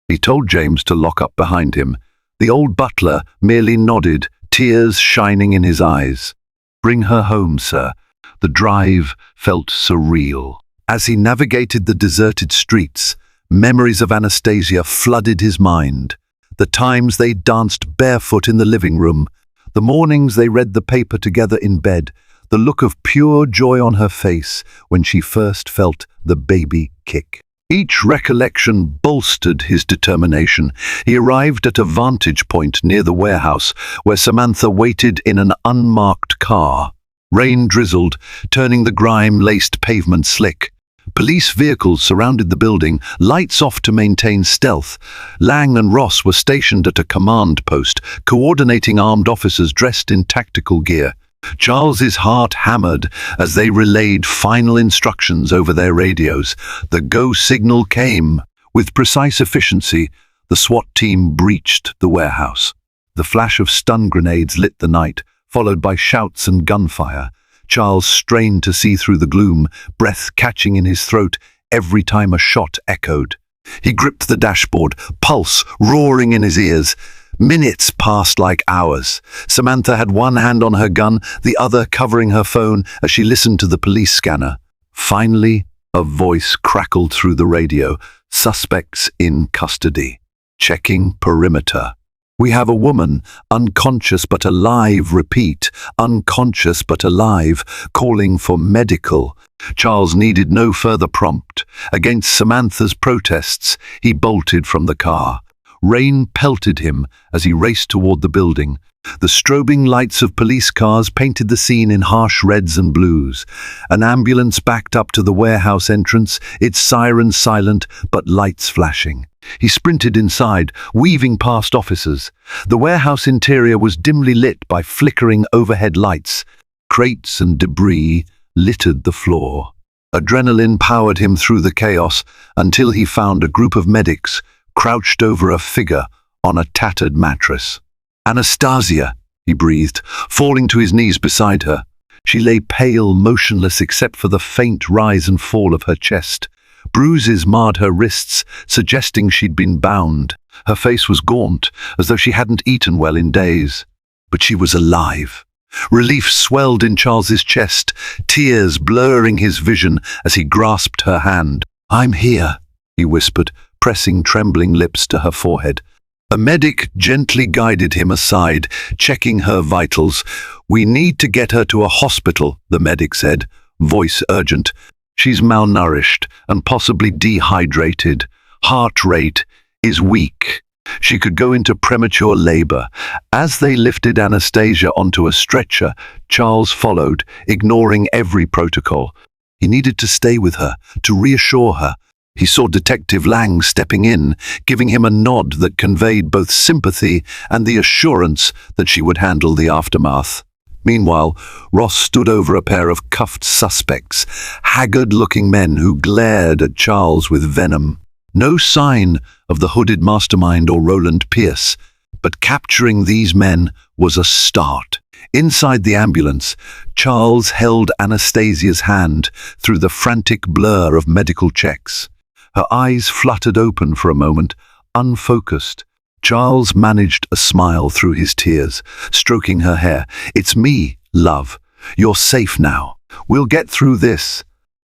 He told James to lock up behind him. The old butler merely nodded, tears shining in his eyes. "Bring her home, sir." The drive felt surreal. As he navigated the deserted streets, memories of Anastasia flooded his mind. The times they danced barefoot in the living room, the mornings they read the paper together in bed, the look of pure joy on her face when she first felt the baby kick. Each recollection bolstered his determination. He arrived at a vantage point near the warehouse where Samantha waited in an unmarked car. Rain drizzled, turning the grime-laced pavement slick. Police vehicles surrounded the building, lights off to maintain stealth. Lang and Ross were stationed at a command post, coordinating armed officers dressed in tactical gear. Charles's heart hammered as they relayed final instructions over their radios. The go signal came. With precise efficiency, The SWAT team breached the warehouse. The flash of stun grenades lit the night, followed by shouts and gunfire. Charles strained to see through the gloom, breath catching in his throat every time a shot echoed. He gripped the dashboard, pulse roaring in his ears. Minutes passed like hours. Samantha had one hand on her gun, the other covering her phone as she listened to the police scanner. Finally, a voice crackled through the radio. Suspects in custody. Checking perimeter. We have a woman, unconscious but alive, repeat, unconscious but alive, calling for medical. Charles needed no further prompt. Against Samantha's protests, he bolted from the car. Rain pelted him as he raced toward the building. The strobing lights of police cars painted the scene in harsh reds and blues. An ambulance backed up to the warehouse entrance, its siren silent but lights flashing. He sprinted inside, weaving past officers. The warehouse interior was dimly lit by flickering overhead lights. Crates and debris littered the floor. Adrenaline powered him through the chaos until he found a group of medics crouched over a figure on a tattered mattress. "Anastasia," he breathed, falling to his knees beside her. She lay pale, motionless except for the faint rise and fall of her chest. Bruises marred her wrists, suggesting she'd been bound. Her face was gaunt, as though she hadn't eaten well in days. But she was alive. Relief swelled in Charles's chest, tears blurring his vision as he grasped her hand. "I'm here," he whispered, pressing trembling lips to her forehead. A medic gently guided him aside, checking her vitals. "We need to get her to a hospital," the medic said, voice urgent. "She's malnourished and possibly dehydrated. Heart rate is weak. She could go into premature labor." As they lifted Anastasia onto a stretcher, Charles followed, ignoring every protocol. He needed to stay with her, to reassure her. He saw Detective Lang stepping in, giving him a nod that conveyed both sympathy and the assurance that she would handle the aftermath. Meanwhile, Ross stood over a pair of cuffed suspects, haggard-looking men who glared at Charles with venom. No sign of the hooded mastermind or Roland Pierce, but capturing these men was a start. Inside the ambulance, Charles held Anastasia's hand through the frantic blur of medical checks. Her eyes fluttered open for a moment, unfocused. Charles managed a smile through his tears, stroking her hair. "It's me, love. You're safe now. We'll get through this."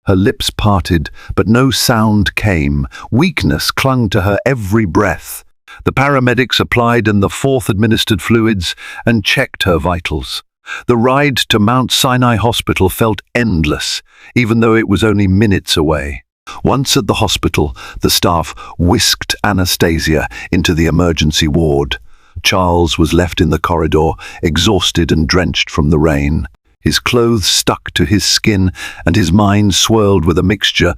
Her lips parted, but no sound came. Weakness clung to her every breath. The paramedics applied and the fourth administered fluids and checked her vitals. The ride to Mount Sinai Hospital felt endless, even though it was only minutes away. Once at the hospital, the staff whisked Anastasia into the emergency ward. Charles was left in the corridor, exhausted and drenched from the rain. His clothes stuck to his skin, and his mind swirled with a mixture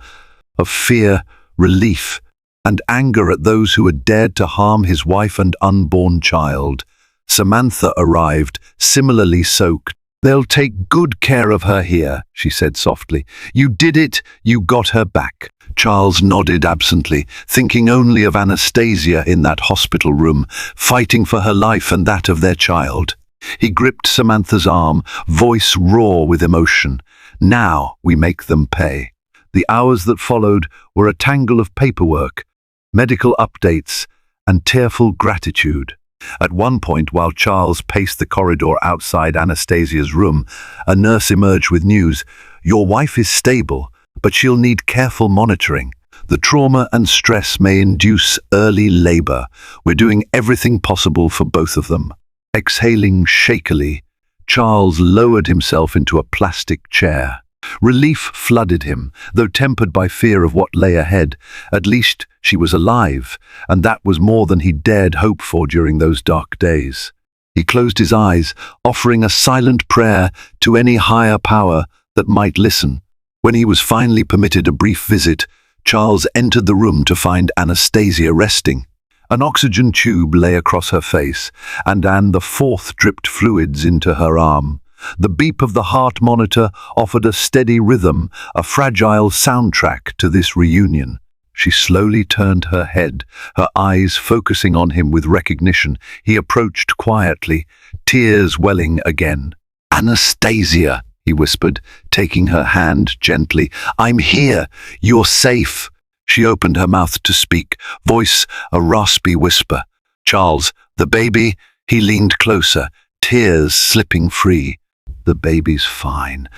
of fear, relief, and anger at those who had dared to harm his wife and unborn child. Samantha arrived, similarly soaked. "They'll take good care of her here," she said softly. "You did it. You got her back." Charles nodded absently, thinking only of Anastasia in that hospital room, fighting for her life and that of their child. He gripped Samantha's arm, voice raw with emotion. "Now we make them pay." The hours that followed were a tangle of paperwork, medical updates, and tearful gratitude. At one point, while Charles paced the corridor outside Anastasia's room, a nurse emerged with news. "Your wife is stable, but she'll need careful monitoring. The trauma and stress may induce early labor. We're doing everything possible for both of them." Exhaling shakily, Charles lowered himself into a plastic chair. Relief flooded him, though tempered by fear of what lay ahead. At least she was alive, and that was more than he dared hope for during those dark days. He closed his eyes, offering a silent prayer to any higher power that might listen. When he was finally permitted a brief visit, Charles entered the room to find Anastasia resting. An oxygen tube lay across her face, and the fourth dripped fluids into her arm. The beep of the heart monitor offered a steady rhythm, a fragile soundtrack to this reunion. She slowly turned her head, her eyes focusing on him with recognition. He approached quietly, tears welling again. "Anastasia," he whispered, taking her hand gently. "I'm here. You're safe." She opened her mouth to speak, voice a raspy whisper. "Charles, the baby?" He leaned closer, tears slipping free. "The baby's fine.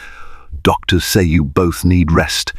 Doctors say you both need rest,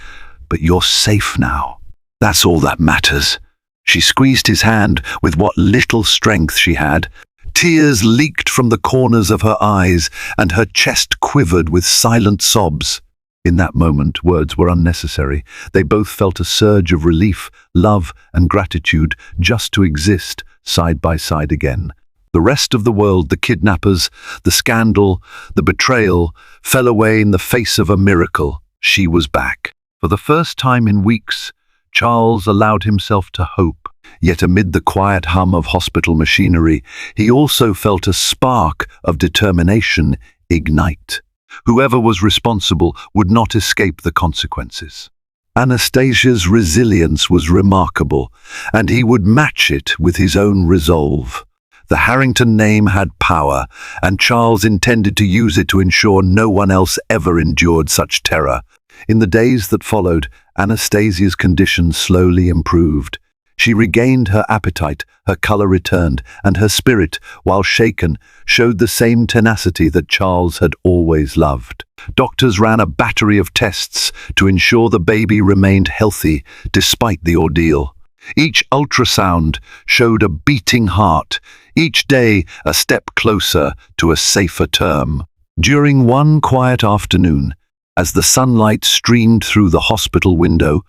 but you're safe now. That's all that matters." She squeezed his hand with what little strength she had. Tears leaked from the corners of her eyes, and her chest quivered with silent sobs. In that moment, words were unnecessary. They both felt a surge of relief, love, and gratitude just to exist side by side again. The rest of the world, the kidnappers, the scandal, the betrayal, fell away in the face of a miracle. She was back. For the first time in weeks, Charles allowed himself to hope. Yet amid the quiet hum of hospital machinery, he also felt a spark of determination ignite. Whoever was responsible would not escape the consequences. Anastasia's resilience was remarkable, and he would match it with his own resolve. The Harrington name had power, and Charles intended to use it to ensure no one else ever endured such terror. In the days that followed, Anastasia's condition slowly improved. She regained her appetite, her color returned, and her spirit, while shaken, showed the same tenacity that Charles had always loved. Doctors ran a battery of tests to ensure the baby remained healthy despite the ordeal. Each ultrasound showed a beating heart, each day a step closer to a safer term. During one quiet afternoon, as the sunlight streamed through the hospital window,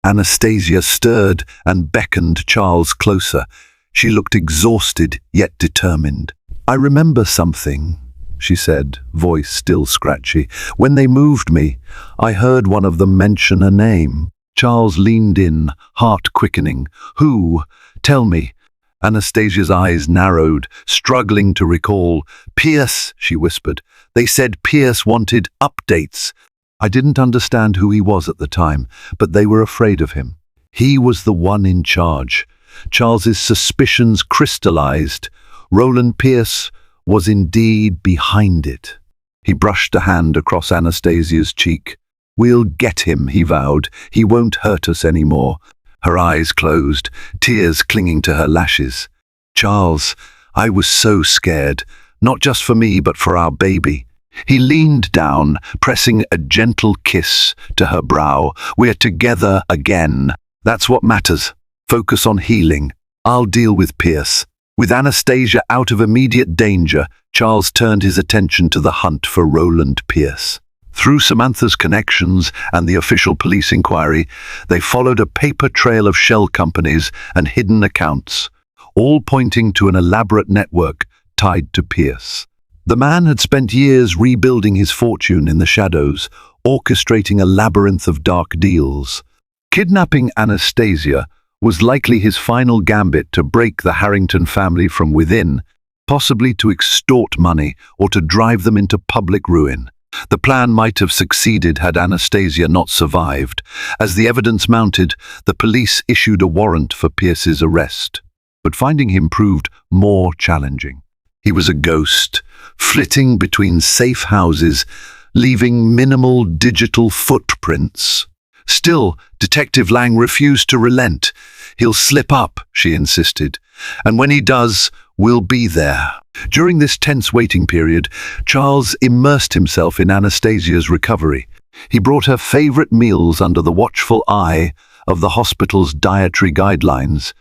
Anastasia stirred and beckoned Charles closer. She looked exhausted, yet determined. "I remember something," she said, voice still scratchy. "When they moved me, I heard one of them mention a name." Charles leaned in, heart quickening. "Who? Tell me." Anastasia's eyes narrowed, struggling to recall. "Pierce," she whispered. "They said Pierce wanted updates." I didn't understand who he was at the time, but they were afraid of him. He was the one in charge. Charles's suspicions crystallized. Roland Pierce was indeed behind it. He brushed a hand across Anastasia's cheek. "We'll get him," he vowed. "He won't hurt us anymore." Her eyes closed, tears clinging to her lashes. "Charles, I was so scared, not just for me, but for our baby." He leaned down, pressing a gentle kiss to her brow. "We're together again. That's what matters. Focus on healing. I'll deal with Pierce." With Anastasia out of immediate danger, Charles turned his attention to the hunt for Roland Pierce. Through Samantha's connections and the official police inquiry, they followed a paper trail of shell companies and hidden accounts, all pointing to an elaborate network tied to Pierce. The man had spent years rebuilding his fortune in the shadows, orchestrating a labyrinth of dark deals. Kidnapping Anastasia was likely his final gambit to break the Harrington family from within, possibly to extort money or to drive them into public ruin. The plan might have succeeded had Anastasia not survived. As the evidence mounted, the police issued a warrant for Pierce's arrest. But finding him proved more challenging. He was a ghost, flitting between safe houses, leaving minimal digital footprints. Still, Detective Lang refused to relent. "He'll slip up," she insisted, "and when he does, we'll be there." During this tense waiting period, Charles immersed himself in Anastasia's recovery. He brought her favorite meals under the watchful eye of the hospital's dietary guidelines,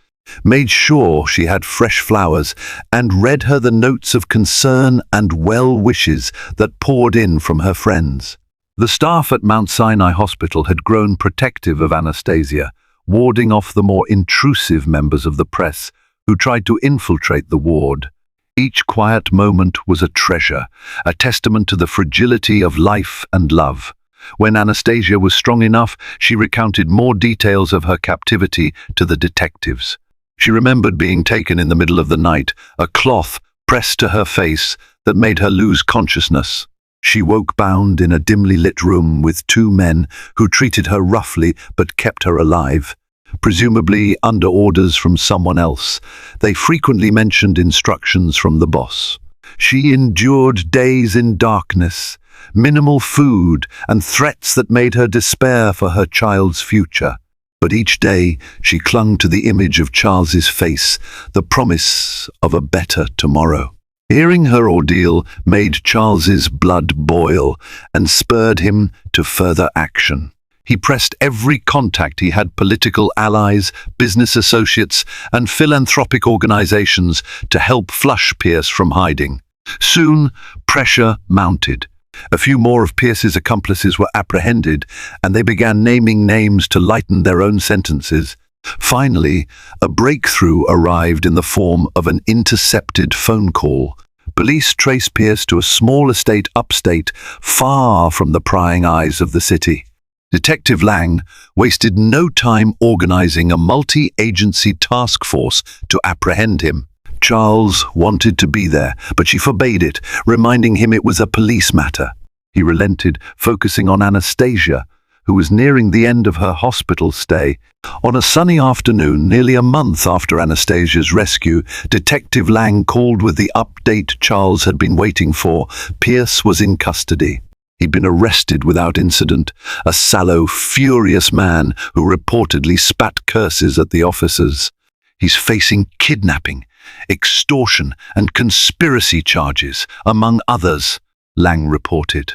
made sure she had fresh flowers, and read her the notes of concern and well wishes that poured in from her friends. The staff at Mount Sinai Hospital had grown protective of Anastasia, warding off the more intrusive members of the press who tried to infiltrate the ward. Each quiet moment was a treasure, a testament to the fragility of life and love. When Anastasia was strong enough, she recounted more details of her captivity to the detectives. She remembered being taken in the middle of the night, a cloth pressed to her face that made her lose consciousness. She woke bound in a dimly lit room with two men who treated her roughly but kept her alive. presumably under orders from someone else. They frequently mentioned instructions from the boss. She endured days in darkness, minimal food, and threats that made her despair for her child's future. But each day she clung to the image of Charles's face, the promise of a better tomorrow. Hearing her ordeal made Charles's blood boil and spurred him to further action. He pressed every contact he had, political allies, business associates, and philanthropic organizations to help flush Pierce from hiding. Soon, pressure mounted. A few more of Pierce's accomplices were apprehended, and they began naming names to lighten their own sentences. Finally, a breakthrough arrived in the form of an intercepted phone call. Police traced Pierce to a small estate upstate, far from the prying eyes of the city. Detective Lang wasted no time organizing a multi-agency task force to apprehend him. Charles wanted to be there, but she forbade it, reminding him it was a police matter. He relented, focusing on Anastasia, who was nearing the end of her hospital stay. On a sunny afternoon, nearly a month after Anastasia's rescue, Detective Lang called with the update Charles had been waiting for. Pierce was in custody. He'd been arrested without incident, a sallow, furious man who reportedly spat curses at the officers. He's facing kidnapping, extortion, and conspiracy charges, among others, Lang reported.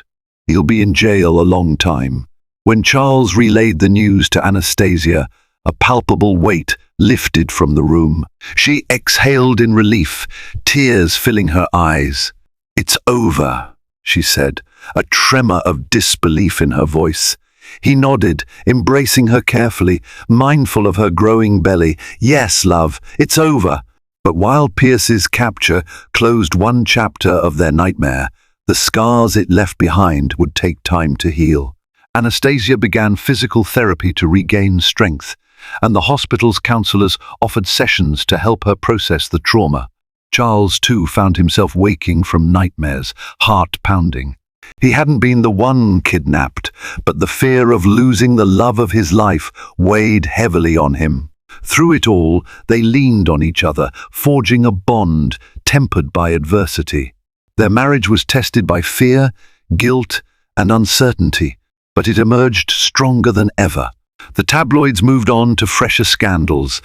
He'll be in jail a long time. When Charles relayed the news to Anastasia, a palpable weight lifted from the room. She exhaled in relief, tears filling her eyes. "It's over," she said, a tremor of disbelief in her voice. He nodded, embracing her carefully, mindful of her growing belly. "Yes, love, it's over." But while Pierce's capture closed one chapter of their nightmare, the scars it left behind would take time to heal. Anastasia began physical therapy to regain strength, and the hospital's counselors offered sessions to help her process the trauma. Charles, too, found himself waking from nightmares, heart pounding. He hadn't been the one kidnapped, but the fear of losing the love of his life weighed heavily on him. Through it all, they leaned on each other, forging a bond tempered by adversity. Their marriage was tested by fear, guilt, and uncertainty, but it emerged stronger than ever. The tabloids moved on to fresher scandals,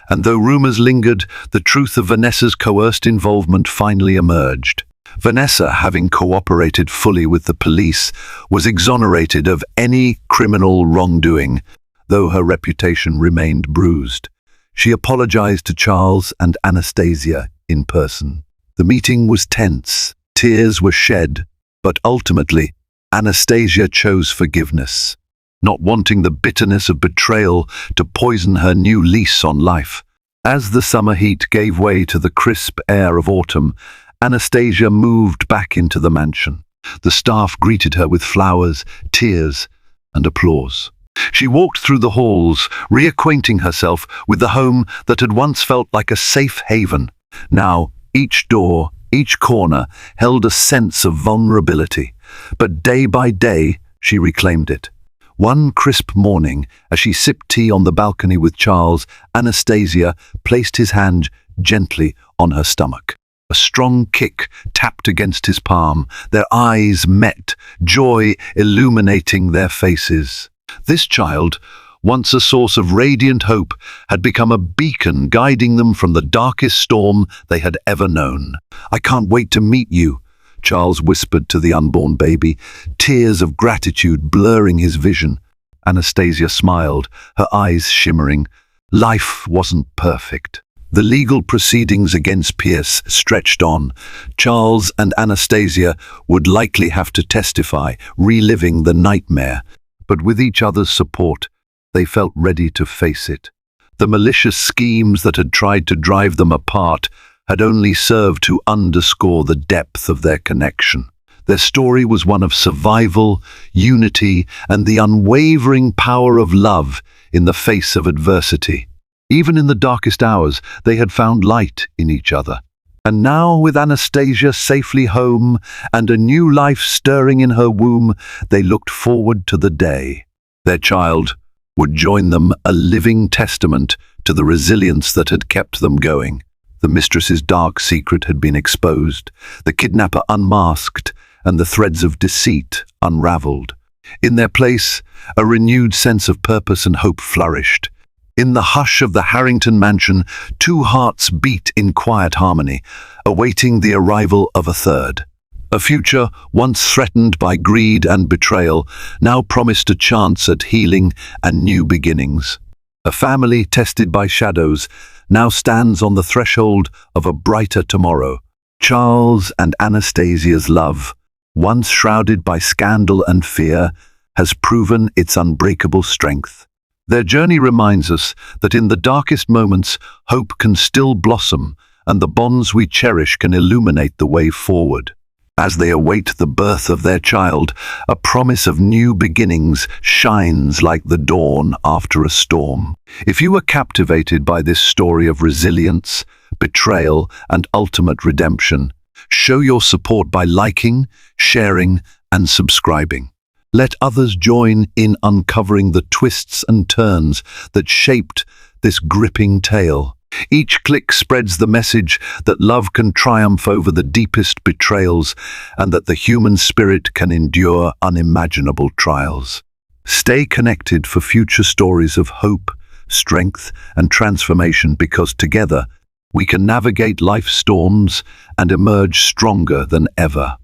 and though rumors lingered, the truth of Vanessa's coerced involvement finally emerged. Vanessa, having cooperated fully with the police, was exonerated of any criminal wrongdoing, though her reputation remained bruised. She apologized to Charles and Anastasia in person. The meeting was tense, tears were shed, but ultimately, Anastasia chose forgiveness, not wanting the bitterness of betrayal to poison her new lease on life. As the summer heat gave way to the crisp air of autumn, Anastasia moved back into the mansion. The staff greeted her with flowers, tears, and applause. She walked through the halls, reacquainting herself with the home that had once felt like a safe haven. Now, each door, each corner, held a sense of vulnerability. But day by day, she reclaimed it. One crisp morning, as she sipped tea on the balcony with Charles, Anastasia placed his hand gently on her stomach. A strong kick tapped against his palm. Their eyes met, joy illuminating their faces. This child, once a source of radiant hope, had become a beacon guiding them from the darkest storm they had ever known. "I can't wait to meet you," Charles whispered to the unborn baby, tears of gratitude blurring his vision. Anastasia smiled, her eyes shimmering. Life wasn't perfect. The legal proceedings against Pierce stretched on. Charles and Anastasia would likely have to testify, reliving the nightmare. But with each other's support, they felt ready to face it. The malicious schemes that had tried to drive them apart had only served to underscore the depth of their connection. Their story was one of survival, unity, and the unwavering power of love in the face of adversity. Even in the darkest hours, they had found light in each other. And now, with Anastasia safely home and a new life stirring in her womb, they looked forward to the day their child would join them, a living testament to the resilience that had kept them going. The mistress's dark secret had been exposed, the kidnapper unmasked, and the threads of deceit unraveled. In their place, a renewed sense of purpose and hope flourished. In the hush of the Harrington mansion, two hearts beat in quiet harmony, awaiting the arrival of a third. A future once threatened by greed and betrayal now promised a chance at healing and new beginnings. A family tested by shadows now stands on the threshold of a brighter tomorrow. Charles and Anastasia's love, once shrouded by scandal and fear, has proven its unbreakable strength. Their journey reminds us that in the darkest moments, hope can still blossom, and the bonds we cherish can illuminate the way forward. As they await the birth of their child, a promise of new beginnings shines like the dawn after a storm. If you were captivated by this story of resilience, betrayal, and ultimate redemption, show your support by liking, sharing, and subscribing. Let others join in uncovering the twists and turns that shaped this gripping tale. Each click spreads the message that love can triumph over the deepest betrayals and that the human spirit can endure unimaginable trials. Stay connected for future stories of hope, strength, and transformation, because together we can navigate life's storms and emerge stronger than ever.